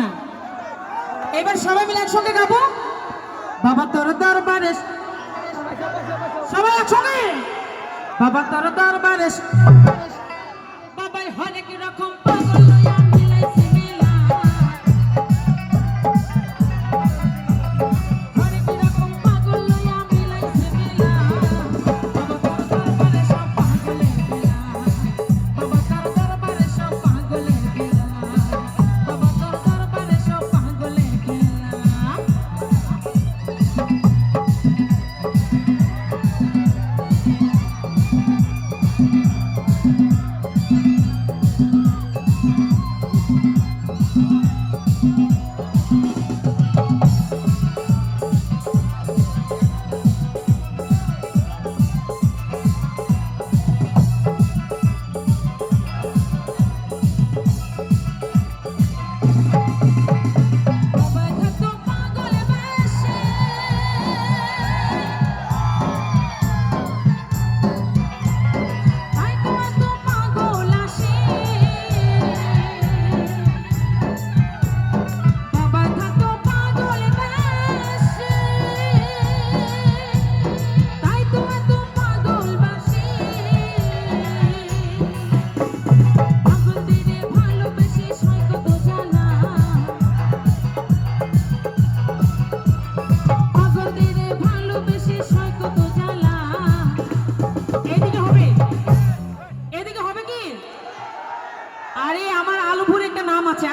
না। এবার সবাই মিলে একসঙ্গে গাবো। বাবা তোর দরবারে, সবাই একসঙ্গে। বাবা তোর দরবারে, বাবাই হরেক রকম পাগল লইয়া মিলাইছে মেলা। হরেক রকম পাগল লইয়া মিলাইছে মেলা। বাবা তোর দরবারে সব পাগলের খেলা। বাবা তোর দরবারে সব পাগলের খেলা। বাবা তোর দরবারে সব পাগলের খেলা।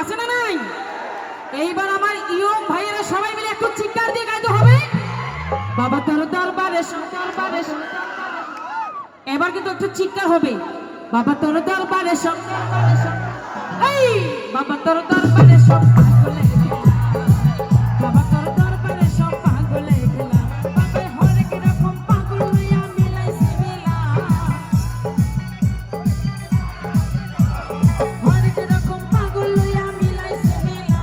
আছে না নাই? এইবার আমার ইয়ং ভাইয়েরা সবাই মিলে একটু চিৎকার দিয়ে গাইতে হবে। বাবা তোর দরবারে, এবার কিন্তু একটু চিৎকার হবে। বাবা তোর দরবারে, এই বাবা তোর দরবারে সব পাগলের খেলা। বাবা তোর দরবারে সব পাগলের খেলা। বাবা হরেক রকম পাগল লইয়া মিলাইছে মেলা। হরেক রকম পাগল লইয়া মিলাইছে মেলা।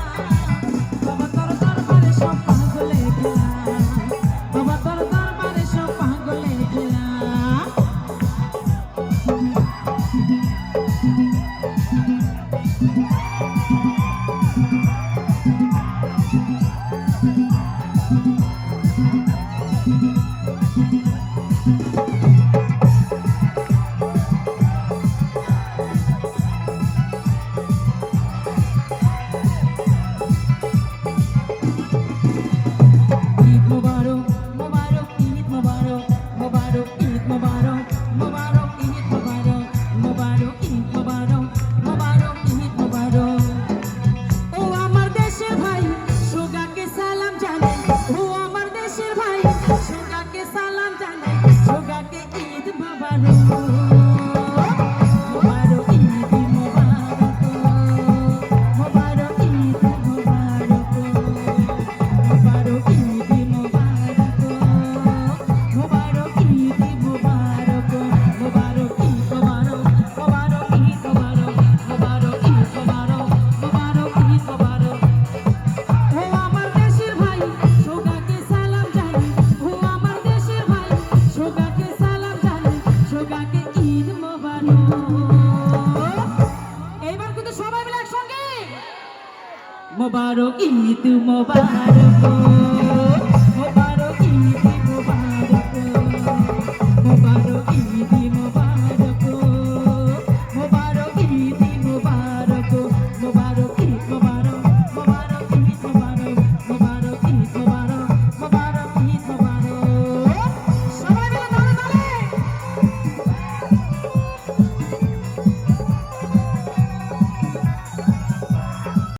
বাবা তোর দরবারে সব পাগলের খেলা। বাবা তোর দরবারে সব পাগলের খেলা। मुबारक ईद मुबारक मुबारक ईद